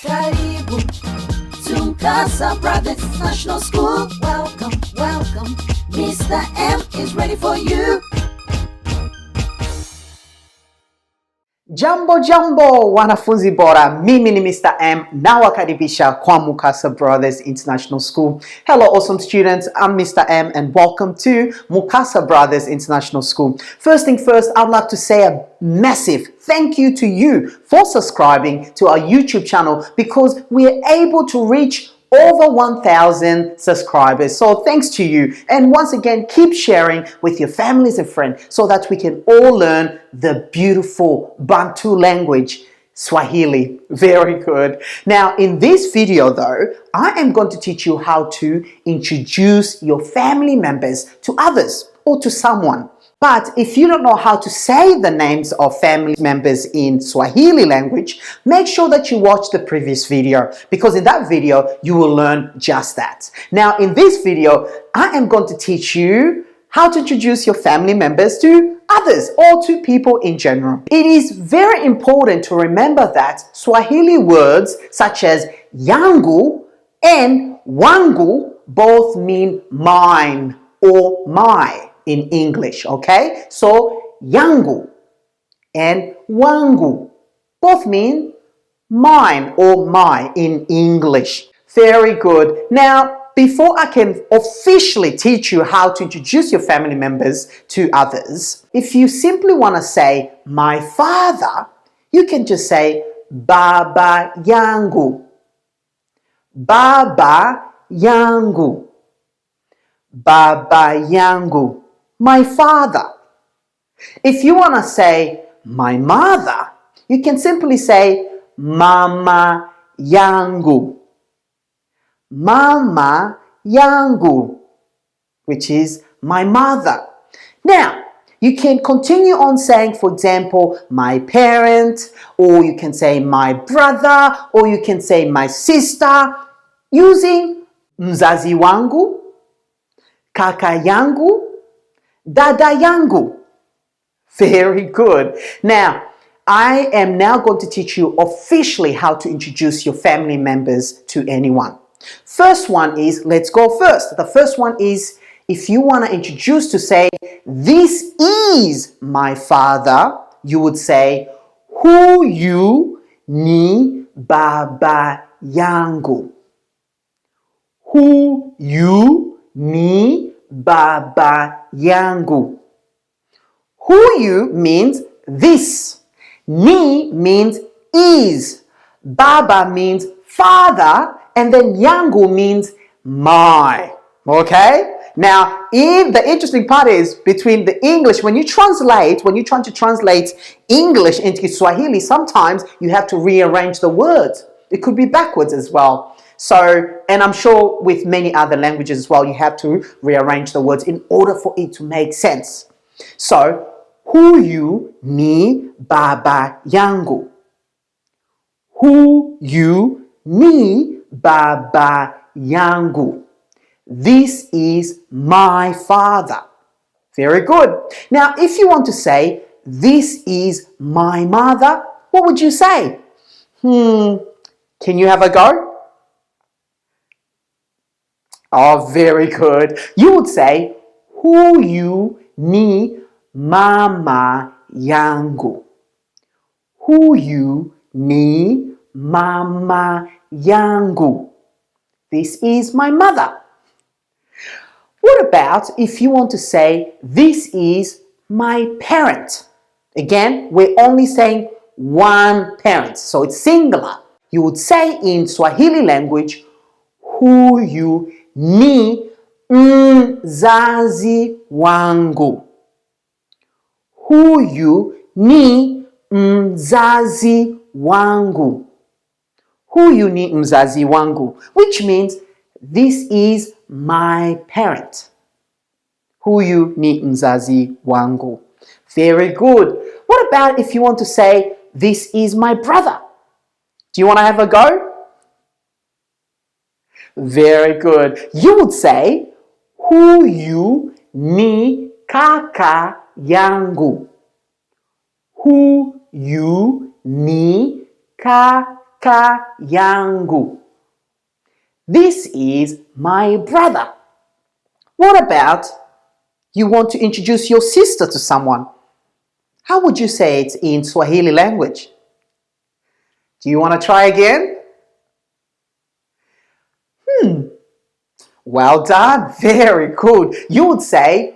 Karibu to Casa Brothers International School. Welcome, welcome. Mr. M is ready for you. Jambo jambo wanafunzi bora, mimi ni Mr. M, nawakaribisha kwa Mukasa Brothers International School. Hello awesome students, I'm Mr. M and welcome to Mukasa Brothers International School. First thing first, I'd like to say a massive thank you to you for subscribing to our YouTube channel because we're able to reach over 1,000 subscribers. So thanks to you. And once again, keep sharing with your families and friends so that we can all learn the beautiful Bantu language, Swahili. Very good. Now, in this video though, I am going to teach you how to introduce your family members to others or to someone. But if you don't know how to say the names of family members in Swahili language, make sure that you watch the previous video because in that video, you will learn just that. Now, in this video, I am going to teach you how to introduce your family members to others or to people in general. It is very important to remember that Swahili words such as yangu and wangu both mean mine or my in English, okay? So, yangu and wangu both mean mine or my in English. Very good. Now, before I can officially teach you how to introduce your family members to others, if you simply want to say my father, you can just say baba yangu. Baba yangu. Baba yangu. My father. If you want to say my mother, you can simply say mama yangu. Mama yangu, which is my mother. Now, you can continue on saying, for example, my parent, or you can say my brother, or you can say my sister, using mzazi wangu, kaka yangu, dada yangu. Very good. Now, I am now going to teach you officially how to introduce your family members to anyone. First one is, let's go first. The first one is, if you want to introduce to say, this is my father, you would say, huyu ni baba yangu. Huyu ni baba yangu. Huyu means this. Ni means is. Baba means father. And then yangu means my. Okay? Now, the interesting part is between the English, when you're trying to translate English into Swahili, sometimes you have to rearrange the words. It could be backwards as well. So, and I'm sure with many other languages as well, you have to rearrange the words in order for it to make sense. So, huyu ni baba yangu. Huyu ni baba yangu. This is my father. Very good. Now, if you want to say, this is my mother, what would you say? Can you have a go? Oh, very good. You would say, huyu ni mama yangu. Huyu ni mama yangu. This is my mother. What about if you want to say, this is my parent? Again, we're only saying one parent, so it's singular. You would say in Swahili language, huyu ni mzazi wangu. Huyu ni mzazi wangu. Huyu ni mzazi wangu, which means this is my parent. Huyu ni mzazi wangu. Very good. What about if you want to say, this is my brother? Do you want to have a go? Very good. You would say, huyu ni kaka yangu. Huyu ni kaka kaka yangu. This is my brother. What about you want to introduce your sister to someone? How would you say it in Swahili language? Do you want to try again? Well done. Very good. You would say,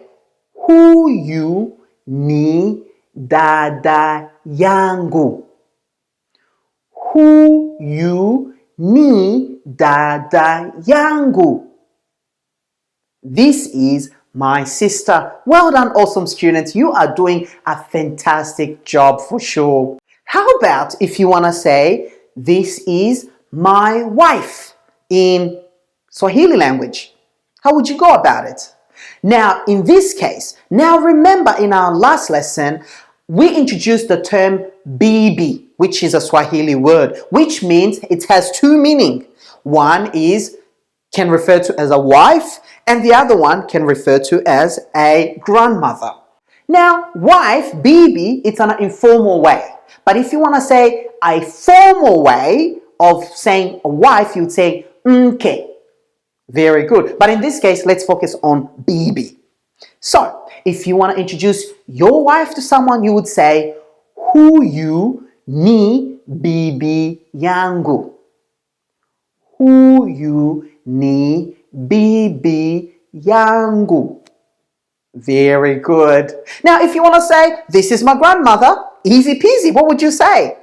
huyu ni dada yangu. Huyu ni dada yangu. This is my sister. Well done, awesome students. You are doing a fantastic job for sure. How about if you want to say, this is my wife in Swahili language? How would you go about it? Now, in this case, now remember in our last lesson, we introduced the term bibi, which is a Swahili word, which means it has two meanings. One is can refer to as a wife, and the other one can refer to as a grandmother. Now, wife, bibi, it's an informal way. But if you want to say a formal way of saying a wife, you'd say mke. Very good. But in this case, let's focus on bibi. So, if you want to introduce your wife to someone, you would say huyu ni bibi yangu. Huyu ni bibi yangu. Very good. Now, if you want to say, this is my grandmother, easy peasy, what would you say?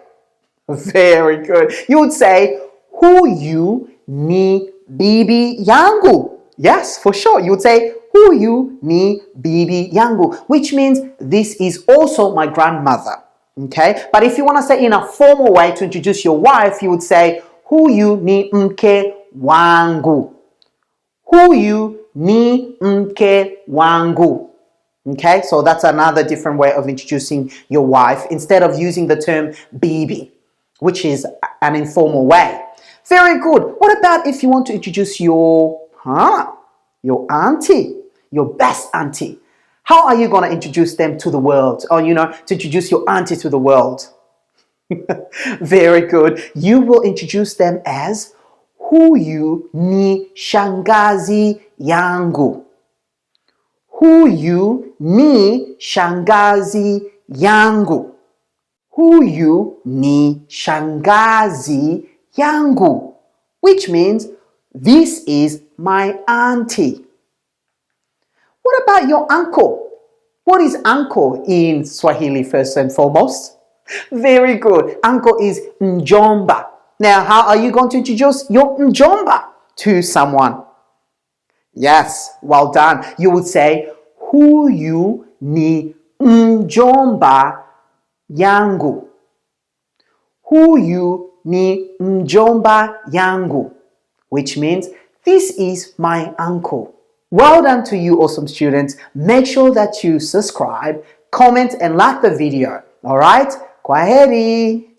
Very good. You would say, huyu ni bibi yangu. Yes, for sure. You would say, huyu ni bibi yangu, which means this is also my grandmother. Okay? But if you want to say in a formal way to introduce your wife, you would say, huyu ni mke wangu. Huyu ni mke wangu. Okay, so that's another different way of introducing your wife instead of using the term bibi, which is an informal way. Very good. What about if you want to introduce your auntie, your best auntie? How are you going to introduce them to the world? Or, to introduce your auntie to the world? Very good. You will introduce them as huyu ni shangazi yangu. Huyu ni shangazi yangu. Huyu ni shangazi yangu. Which means this is my auntie. What about your uncle? What is uncle in Swahili first and foremost? Very good. Uncle is mjomba. Now, how are you going to introduce your mjomba to someone? Yes, well done. You would say, huyu ni mjomba yangu. Huyu ni mjomba yangu. Which means, this is my uncle. Well done to you, awesome students. Make sure that you subscribe, comment, and like the video. Alright? Kwaheri.